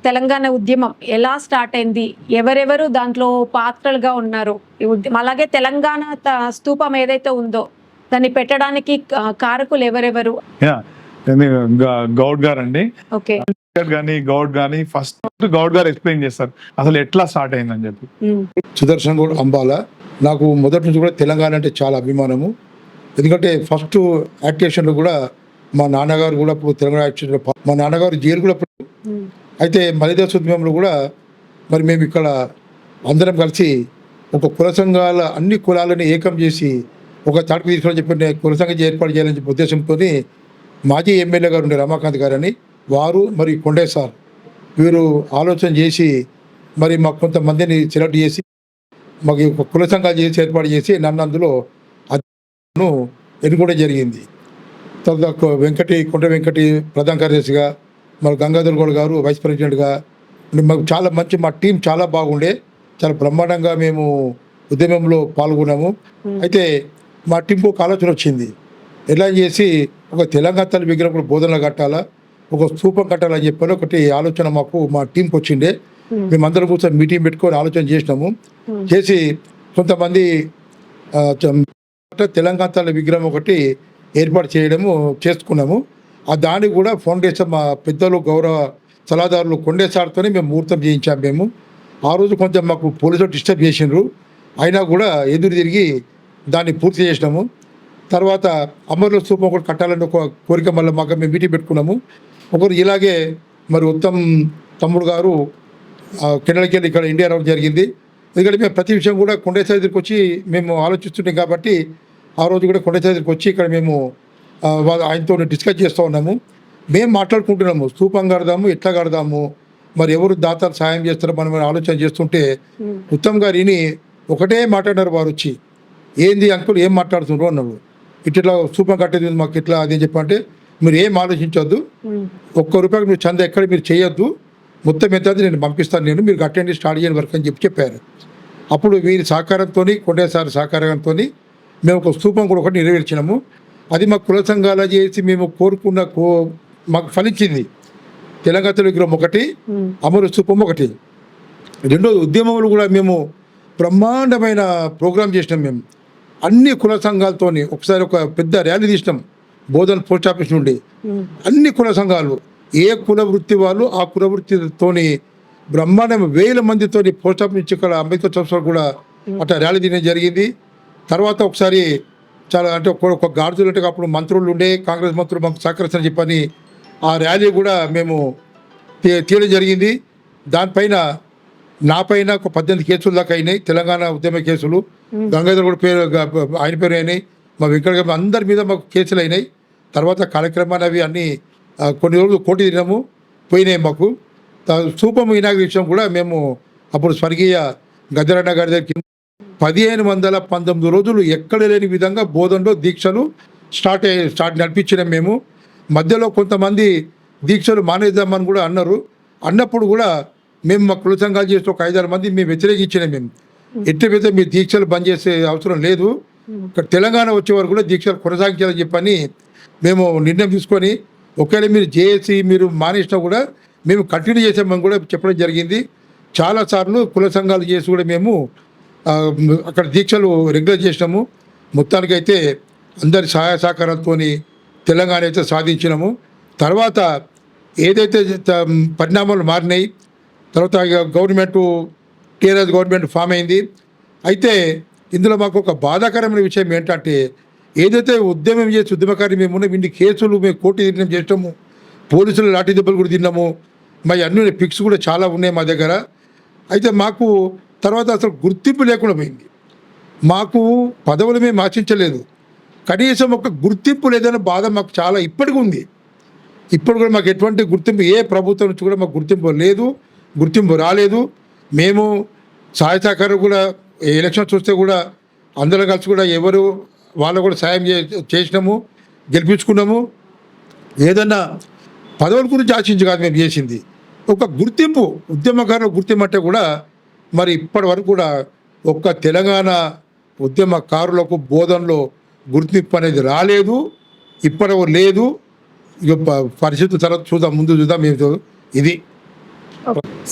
తెలంగాణ ఉద్యమం ఎలా స్టార్ట్ అయింది, ఎవరెవరు దాంట్లో పాత్రలుగా ఉన్నారు ఈ ఉద్యమం, అలాగే తెలంగాణ స్తూపం ఏదైతే ఉందో దాన్ని పెట్టడానికి కారకులు ఎవరెవరు? గౌడ్ గారు అండి. ఓకే, గౌడ్ గాని ఫస్ట్ గౌడ్ గారు ఎక్స్ప్లెయిన్ చేస్తారు అసలు ఎట్లా స్టార్ట్ అయిందని చెప్పి. సుదర్శన్ గౌడ్ అంబాల. నాకు మొదటి నుంచి కూడా తెలంగాణ అంటే చాలా అభిమానము. ఎందుకంటే ఫస్ట్ యాక్టివేషన్లో కూడా మా నాన్నగారు కూడా తెలంగాణ యాక్టివేషన్లో మా నాన్నగారు జైలు కూడా అయితే మలిదాస్ ఉద్యమంలో కూడా మరి మేము ఇక్కడ అందరం కలిసి ఒక కుల సంఘాల అన్ని కులాలని ఏకం చేసి ఒక తాటికి తీసుకొని చెప్పి కుల సంఘం ఏర్పాటు చేయాలని చెప్పి ఉద్దేశంతో మాజీ ఎమ్మెల్యే గారు ఉండే రమాకాంత్ గారని వారు మరి కొండే సార్ వీరు ఆలోచన చేసి మరి మాకు కొంతమందిని సెలెక్ట్ చేసి మాకు ఒక కుల సంఘాలు చేసి ఏర్పాటు చేసి నన్ను అందులో అధ్యక్షులను ఎన్నుకోవడం జరిగింది. తర్వాత కొండ వెంకటి ప్రధాన కార్యదర్శిగా, మరి గంగాధర్ గౌడ్ గారు వైస్ ప్రెసిడెంట్గా, మాకు చాలా మంచి మా టీం చాలా బాగుండే, చాలా బ్రహ్మాండంగా మేము ఉద్యమంలో పాల్గొన్నాము. అయితే మా టీంకు ఒక ఆలోచన వచ్చింది, ఎలా చేసి ఒక తెలంగాణ తల్లి విగ్రహం బోధనలు కట్టాలా, ఒక స్తూపం కట్టాలని చెప్పని ఒకటి ఆలోచన మాకు మా టీంకి వచ్చిండే. మేమందరం కూర్చొని మీటింగ్ పెట్టుకొని ఆలోచన చేసినాము. చేసి కొంతమంది తెలంగాణ తల్లి విగ్రహం ఒకటి ఏర్పాటు చేసుకున్నాము. ఆ దానికి కూడా ఫౌండేషన్ మా పెద్దలు గౌరవ సలహాదారులు కొండేసార్తోనే మేము ముహూర్తం చేయించాము. మేము ఆ రోజు కొంచెం మాకు పోలీసులు డిస్టర్బ్ చేసినారు, అయినా కూడా ఎదురు తిరిగి దాన్ని పూర్తి చేసినాము. తర్వాత అమరుల స్తూపం ఒకటి కట్టాలని ఒక కోరిక మళ్ళీ మాకు మేము మీటింగ్ పెట్టుకున్నాము. ఒకరు ఇలాగే మరి ఉత్తమ్ తమ్ముడు గారు కెనడాకి వెళ్ళి ఇక్కడ ఇండియా రావడం జరిగింది. ఎందుకంటే మేము ప్రతి విషయం కూడా కొండేసారి దగ్గరికి వచ్చి మేము ఆలోచిస్తుంటాం కాబట్టి ఆ రోజు కూడా కొండేసారి దగ్గరికి వచ్చి ఇక్కడ మేము ఆయనతో డిస్కస్ చేస్తూ ఉన్నాము. మేము మాట్లాడుకుంటున్నాము, స్తూపం కడదాము, ఎట్లా కడదాము, మరి ఎవరు దాతలు సాయం చేస్తారో మనం ఆలోచన చేస్తుంటే ఉత్తమ్ గారు విని ఒకటే మాట్లాడినారు. వారు వచ్చి ఏంది అంకుల్ ఏం మాట్లాడుతున్నారు అన్నాడు. ఇట్లా స్తూపం కట్టేది మాకు ఇట్లా అదే చెప్పంటే, మీరు ఏం ఆలోచించొద్దు, ₹1 మీరు చంద ఎక్కడ మీరు చేయొద్దు, మొత్తం ఎంత నేను పంపిస్తాను, మీరు కట్టండి స్టార్ట్ చేయని వర్క్ అని చెప్పారు. అప్పుడు వీరి సహకారంతో కొండేసారి సహకారంతో మేము ఒక స్తూపం కూడా ఒకటి నెరవేర్చినాము. అది మా కుల సంఘాలు చేసి మేము కోరుకున్న మాకు ఫలించింది. తెలంగాణ విగ్రహం ఒకటి, అమరు స్తూపం ఒకటి. రెండోది ఉద్యమంలో కూడా మేము బ్రహ్మాండమైన ప్రోగ్రాం చేసినాం. మేము అన్ని కుల సంఘాలతోని ఒకసారి ఒక పెద్ద ర్యాలీ తీసినాం బోధన్ పోస్ట్ ఆఫీస్ నుండి. అన్ని కుల సంఘాలు, ఏ కుల వృత్తి వాళ్ళు ఆ కుల వృత్తితోని బ్రహ్మాండం 1000 మందితోని పోస్ట్ ఆఫీస్ నుంచి ఇక్కడ అంబేద్కర్ చౌక్ కూడా అట్లా ర్యాలీ తీయడం జరిగింది. తర్వాత ఒకసారి చాలా అంటే ఒక గార్జులు అంటే అప్పుడు మంత్రులు ఉండే, కాంగ్రెస్ మంత్రులు మాకు సహకరిస్తారని చెప్పని ఆ ర్యాలీ కూడా మేము తీయడం జరిగింది. దానిపైన నా పైన ఒక 18 కేసులు దాకా అయినాయి, తెలంగాణ ఉద్యమ కేసులు. గంగాధర్ కూడా ఆయన పేరు అయినాయి, మా వెంకట అందరి మీద మాకు కేసులు అయినాయి. తర్వాత కార్యక్రమాలు అవి అన్నీ కొన్ని రోజులు కోటి తిన్నాము పోయినాయి మాకు. స్తూపం ఇనాగ్రేషన్ కూడా మేము అప్పుడు స్వర్గీయ గద్దరన్న గారి దగ్గరికి 1519 రోజులు ఎక్కడ లేని విధంగా బోధనలో దీక్షలు స్టార్ట్ నడిపించినాం మేము. మధ్యలో కొంతమంది దీక్షలు మానేద్దామని కూడా అన్నప్పుడు కూడా మేము మా కుల సంఘాలు చేసి ఒక 5-6 మంది మేము వ్యతిరేకించినాం. మేము ఎట్లయితే మీ దీక్షలు బంద్ చేసే అవసరం లేదు, ఇక్కడ తెలంగాణ వచ్చే వరకు కూడా దీక్షలు కొనసాగించాలని చెప్పని మేము నిర్ణయం తీసుకొని, ఒకవేళ మీరు చేసి మీరు మానేసినా కూడా మేము కంటిన్యూ చేసామని కూడా చెప్పడం జరిగింది. చాలాసార్లు కుల సంఘాలు చేసి కూడా మేము అక్కడ దీక్షలు రెగ్యులర్ చేసినాము. మొత్తానికైతే అందరి సహాయ సహకారాలతో తెలంగాణ అయితే సాధించినాము. తర్వాత ఏదైతే పరిణామాలు మారినాయి, తర్వాత గవర్నమెంటు టీఆర్ఎస్ గవర్నమెంట్ ఫామ్ అయింది. అయితే ఇందులో మాకు ఒక బాధాకరమైన విషయం ఏంటంటే, ఏదైతే ఉద్యమం చేసి ఉద్యమకారి మేము ఉన్నాం, ఇన్ని కేసులు మేము కోర్టు నిర్ణయం చేసినాము, పోలీసులు లాఠీ దెబ్బలు కూడా తిన్నాము, మరి అన్ని పిక్స్ కూడా చాలా ఉన్నాయి మా దగ్గర. అయితే మాకు తర్వాత అసలు గుర్తింపు లేకుండా పోయింది. మాకు పదవులు మేము ఆశించలేదు, కనీసం ఒక గుర్తింపు లేదన్న బాధ మాకు చాలా ఇప్పటికీ ఉంది. ఇప్పుడు కూడా మాకు ఎటువంటి గుర్తింపు ఏ ప్రభుత్వం నుంచి కూడా మాకు గుర్తింపు రాలేదు. మేము సహాయ సహకారం కూడా ఎలక్షన్స్ వస్తే కూడా అందరం కలిసి కూడా ఎవరు వాళ్ళు కూడా సాయం చేసినాము, గెలిపించుకున్నాము. ఏదన్నా పదవుల గురించి ఆశించి కాదు మేము చేసింది, ఒక గుర్తింపు, ఉద్యమకారుల గుర్తింపు అంటే కూడా మరి ఇప్పటి వరకు కూడా ఒక్క తెలంగాణ ఉద్యమకారులకు బోధనలో గుర్తింపు అనేది రాలేదు, ఇప్పటి లేదు. ఇక పరిస్థితి తర్వాత చూద్దాం, ముందు చూద్దాం. ఇది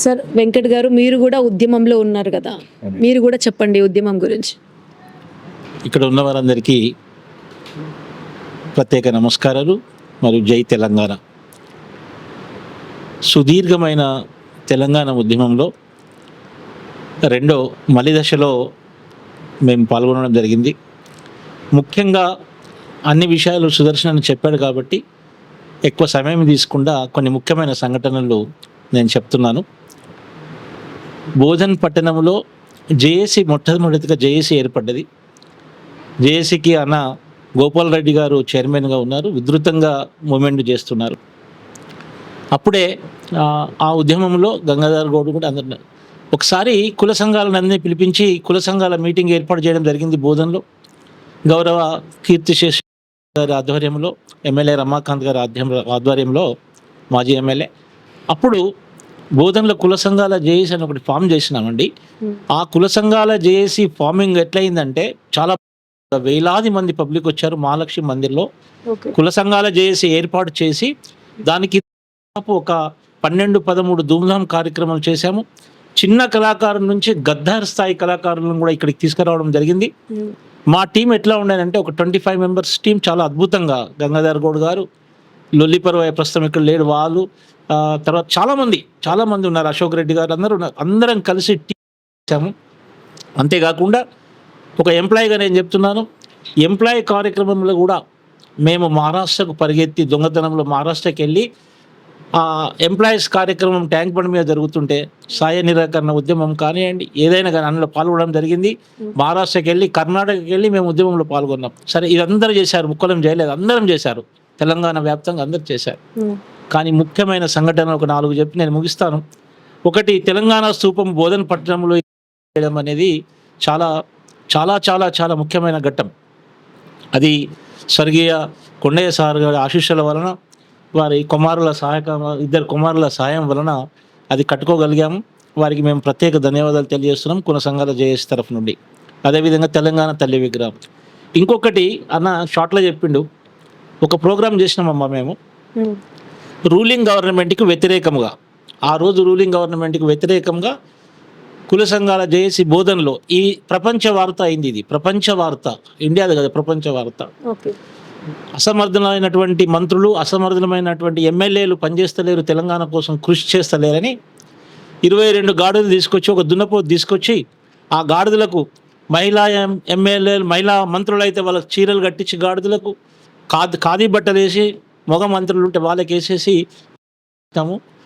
సార్ వెంకట్ గారు, మీరు కూడా ఉద్యమంలో ఉన్నారు కదా, మీరు కూడా చెప్పండి ఉద్యమం గురించి. ఇక్కడ ఉన్న వారందరికీ ప్రత్యేక నమస్కారాలు మరియు జై తెలంగాణ. సుదీర్ఘమైన తెలంగాణ ఉద్యమంలో రెండో మలి దశలో మేము పాల్గొనడం జరిగింది. ముఖ్యంగా అన్ని విషయాలు సుదర్శన్ చెప్పాడు కాబట్టి ఎక్కువ సమయం తీసుకుండా కొన్ని ముఖ్యమైన సంఘటనలు నేను చెప్తున్నాను. బోధన్ పట్టణంలో జేఏసీ మొట్టమొదటిగా జేఏసీ ఏర్పడ్డది. జేఏసీకి అన్న గోపాల్ రెడ్డి గారు చైర్మన్గా ఉన్నారు, విస్తృతంగా మూమెంట్ చేస్తున్నారు. అప్పుడే ఆ ఉద్యమంలో గంగాధర్ గౌడ్ కూడా అందరు ఒకసారి కుల సంఘాలన్నీ పిలిపించి కుల సంఘాల మీటింగ్ ఏర్పాటు చేయడం జరిగింది బోధన్లో. గౌరవ కీర్తిశేష్ గారి ఆధ్వర్యంలో, ఎమ్మెల్యే రమాకాంత్ గారి ఆధ్వర్యంలో, మాజీ ఎమ్మెల్యే. అప్పుడు బోధన్లో కుల సంఘాల జేఏసీ అని ఒకటి ఫామ్ చేసినామండి. ఆ కుల సంఘాల జేఏసీ ఫార్మింగ్ ఎట్లయిందంటే చాలా వేలాది మంది పబ్లిక్ వచ్చారు. మహాలక్ష్మి మందిర్లో కుల సంఘాల జేఏసీ ఏర్పాటు చేసి దానికి ఒక 12-13 ధూమ్ధామ్ కార్యక్రమాలు చేశాము. చిన్న కళాకారుల నుంచి గద్దార్ స్థాయి కళాకారులను కూడా ఇక్కడికి తీసుకురావడం జరిగింది. మా టీం ఎట్లా ఉండేదంటే ఒక 25 మెంబర్స్ టీం, చాలా అద్భుతంగా గంగాధర్ గౌడ్ గారు, లొల్లిపర్వాయ ప్రస్తుతం ఇక్కడ లేడు, వాళ్ళు తర్వాత చాలామంది ఉన్నారు, అశోక్ రెడ్డి గారు, అందరూ ఉన్నారు. అందరం కలిసి టీం చేశాము. అంతేకాకుండా ఒక ఎంప్లాయీగా నేను చెప్తున్నాను, ఎంప్లాయీ కార్యక్రమంలో కూడా మేము మహారాష్ట్రకు పరిగెత్తి దొంగతనంలో మహారాష్ట్రకి వెళ్ళి ఆ ఎంప్లాయీస్ కార్యక్రమం ట్యాంక్ బండ్ మీద జరుగుతుంటే సాయ నిరాకరణ ఉద్యమం కానివ్వండి, ఏదైనా కానీ అందులో పాల్గొనడం జరిగింది. మహారాష్ట్రకి వెళ్ళి, కర్ణాటకకి వెళ్ళి మేము ఉద్యమంలో పాల్గొన్నాం. సరే, ఇదందరూ చేశారు, ముక్కలం చేయలేదు, అందరం చేశారు, తెలంగాణ వ్యాప్తంగా అందరూ చేశారు. కానీ ముఖ్యమైన సంఘటన ఒక 4 చెప్పి నేను ముగిస్తాను. ఒకటి, తెలంగాణ స్తూపం బోధన్ పట్టణంలో చేయడం అనేది చాలా చాలా చాలా చాలా ముఖ్యమైన ఘట్టం. అది స్వర్గీయ కొండయ్య సార్ గారి ఆశీస్సుల వలన, వారి కుమారుల ఇద్దరు కుమారుల సాయం వలన అది కట్టుకోగలిగాము. వారికి మేము ప్రత్యేక ధన్యవాదాలు తెలియజేస్తున్నాం కుల సంఘాల జేఏసీ తరఫు నుండి. అదేవిధంగా తెలంగాణ తల్లి విగ్రహం. ఇంకొకటి అన్న షార్ట్లో చెప్పిండు, ఒక ప్రోగ్రాం చేసినామమ్మా మేము రూలింగ్ గవర్నమెంట్కి వ్యతిరేకంగా. ఆ రోజు రూలింగ్ గవర్నమెంట్కి వ్యతిరేకంగా కుల సంఘాల జేఏసీ బోధనలో ఈ ప్రపంచ వార్త అయింది. ఇది ప్రపంచ వార్త, ఇండియాది కదా, ప్రపంచ వార్త. అసమర్థులైనటువంటి మంత్రులు, అసమర్థులమైనటువంటి ఎమ్మెల్యేలు పనిచేస్తలేరు, తెలంగాణ కోసం కృషి చేస్తలేరని 22 గాడిదలు తీసుకొచ్చి, ఒక దున్నపోతు తీసుకొచ్చి, ఆ గాడిదలకు మహిళా ఎమ్మెల్యేలు, మహిళా మంత్రులు అయితే వాళ్ళకి చీరలు కట్టించి గాడిదలకు ఖాదీ బట్టలు వేసి, మగ మంత్రులు ఉంటే వాళ్ళకి వేసేసి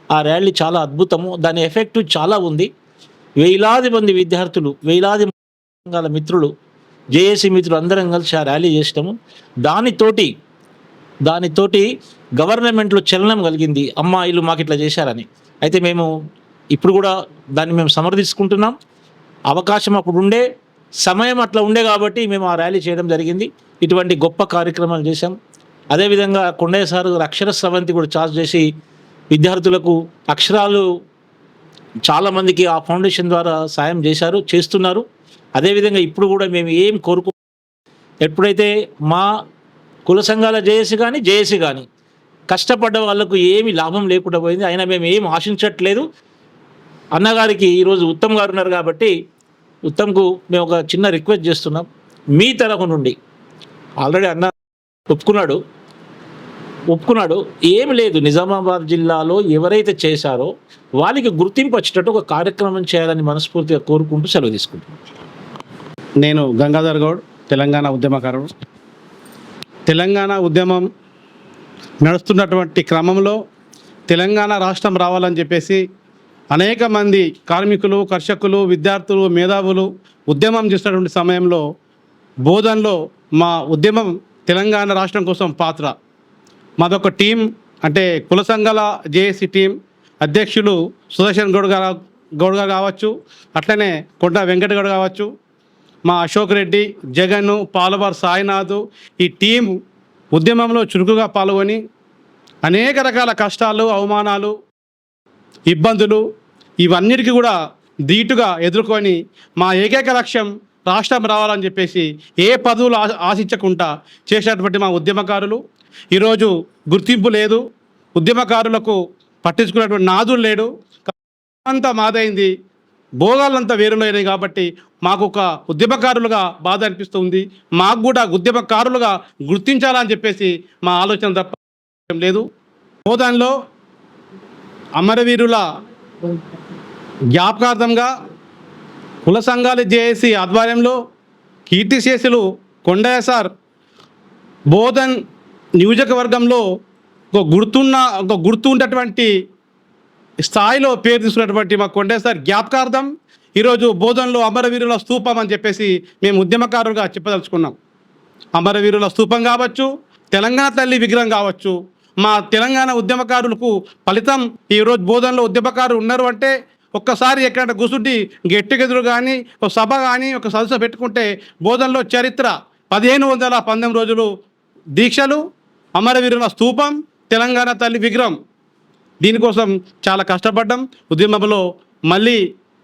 ఆ ర్యాలీ చాలా అద్భుతము. దాని ఎఫెక్ట్ చాలా ఉంది. వేలాది మంది విద్యార్థులు, వేలాది సంఘాల మిత్రులు, జేఏసీ మిత్రులు అందరం కలిసి ఆ ర్యాలీ చేసినాము. దానితోటి గవర్నమెంట్లో చలనం కలిగింది, అమ్మాయిలు మాకు ఇట్లా చేశారని. అయితే మేము ఇప్పుడు కూడా దాన్ని మేము సమర్థించుకుంటున్నాం. అవకాశం అప్పుడు ఉండే, సమయం అట్లా ఉండే కాబట్టి మేము ఆ ర్యాలీ చేయడం జరిగింది. ఇటువంటి గొప్ప కార్యక్రమాలు చేశాం. అదేవిధంగా కొండయ్య సార్ అక్షర స్రవంతి కూడా చార్జ్ చేసి విద్యార్థులకు అక్షరాలు చాలామందికి ఆ ఫౌండేషన్ ద్వారా సాయం చేస్తున్నారు. అదేవిధంగా ఇప్పుడు కూడా మేము ఏం ఎప్పుడైతే మా కుల సంఘాల జేఏసీ కానీ కష్టపడ్డ వాళ్ళకు ఏమి లాభం లేకుండా పోయింది. అయినా మేము ఏం ఆశించట్లేదు. అన్నగారికి ఈరోజు ఉత్తమ్ గారు ఉన్నారు కాబట్టి ఉత్తమ్కు మేము ఒక చిన్న రిక్వెస్ట్ చేస్తున్నాం, మీ తరఫు నుండి. ఆల్రెడీ అన్న ఒప్పుకున్నాడు, ఏమి లేదు, నిజామాబాద్ జిల్లాలో ఎవరైతే చేశారో వాళ్ళకి గుర్తింపు వచ్చేటట్టు ఒక కార్యక్రమం చేయాలని మనస్ఫూర్తిగా కోరుకుంటూ సెలవు తీసుకుంటున్నాను. నేను గంగాధర్ గౌడ్, తెలంగాణ ఉద్యమకారుడు. తెలంగాణ ఉద్యమం నడుస్తున్నటువంటి క్రమంలో తెలంగాణ రాష్ట్రం రావాలని చెప్పేసి అనేక మంది కార్మికులు, కర్షకులు, విద్యార్థులు, మేధావులు ఉద్యమం చేస్తున్నటువంటి సమయంలో బోధన్లో మా ఉద్యమం తెలంగాణ రాష్ట్రం కోసం పాత్ర. మాదొక టీం, అంటే కుల సంఘాల జేఏసీ టీం అధ్యక్షులు సుదర్శన్ గౌడ్ గారు కావచ్చు, అట్లనే కొండ వెంకట గౌడ్ కావచ్చు, మా అశోక్ రెడ్డి, జగన్, పాలవార్ సాయినాథ్, ఈ టీం ఉద్యమంలో చురుకుగా పాల్గొని అనేక రకాల కష్టాలు, అవమానాలు, ఇబ్బందులు ఇవన్నిటికీ కూడా ధీటుగా ఎదుర్కొని మా ఏకైక లక్ష్యం రాష్ట్రం రావాలని చెప్పేసి ఏ పదవులు ఆశించకుండా చేసినటువంటి మా ఉద్యమకారులు ఈరోజు గుర్తింపు లేదు, ఉద్యమకారులకు పట్టించుకున్నటువంటి నాదులు లేడు. అంతా మాదైంది, భోగాలంతా వేరులైనవి కాబట్టి మాకు ఒక ఉద్యమకారులుగా బాధ అనిపిస్తుంది. మాకు కూడా ఉద్యమకారులుగా గుర్తించాలని చెప్పేసి మా ఆలోచన తప్ప ఏం లేదు. బోధనలో అమరవీరుల జ్ఞాపకార్థంగా కుల సంఘాలు జేఏసీ ఆధ్వర్యంలో కీర్తిశేషులు కొండయ్య సార్ బోధన్ నియోజకవర్గంలో ఒక గుర్తుండేటువంటి స్థాయిలో పేరు తీసుకున్నటువంటి మా కొండయ్య సార్ జ్ఞాపకార్థం ఈరోజు బోధనలో అమరవీరుల స్తూపం అని చెప్పేసి మేము ఉద్యమకారులుగా చెప్పదలుచుకున్నాం. అమరవీరుల స్తూపం కావచ్చు, తెలంగాణ తల్లి విగ్రహం కావచ్చు, మా తెలంగాణ ఉద్యమకారులకు ఫలితం ఈరోజు బోధనలో ఉద్యమకారులు ఉన్నారు అంటే ఒక్కసారి ఎక్కడంటే కూర్చుండి గెట్టుగెదురు కానీ ఒక సభ కానీ ఒక సదస్సు పెట్టుకుంటే బోధనలో చరిత్ర 1519 రోజులు దీక్షలు, అమరవీరుల స్తూపం, తెలంగాణ తల్లి విగ్రహం. దీనికోసం చాలా కష్టపడ్డాం. ఉద్యమంలో మళ్ళీ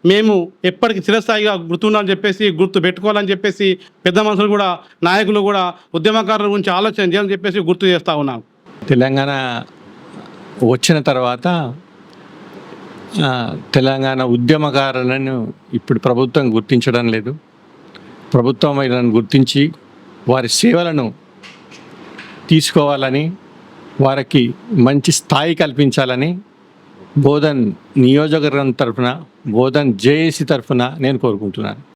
మేము ఎప్పటికీ చిరస్థాయిగా గుర్తుండాలని చెప్పేసి, గుర్తు పెట్టుకోవాలని చెప్పేసి పెద్ద మనుషులు కూడా, నాయకులు కూడా ఉద్యమకారుల గురించి ఆలోచన చేయాలని చెప్పేసి గుర్తు చేస్తూ ఉన్నాం. తెలంగాణ వచ్చిన తర్వాత తెలంగాణ ఉద్యమకారులను ఇప్పుడు ప్రభుత్వం గుర్తించడం లేదు. ప్రభుత్వం వీళ్ళని గుర్తించి వారి సేవలను తీసుకోవాలని, వారికి మంచి స్థాయి కల్పించాలని బోధన్ నియోజకవర్గం తరఫున, బోధన్ జేఏసీ తరఫున నేను కోరుకుంటున్నాను.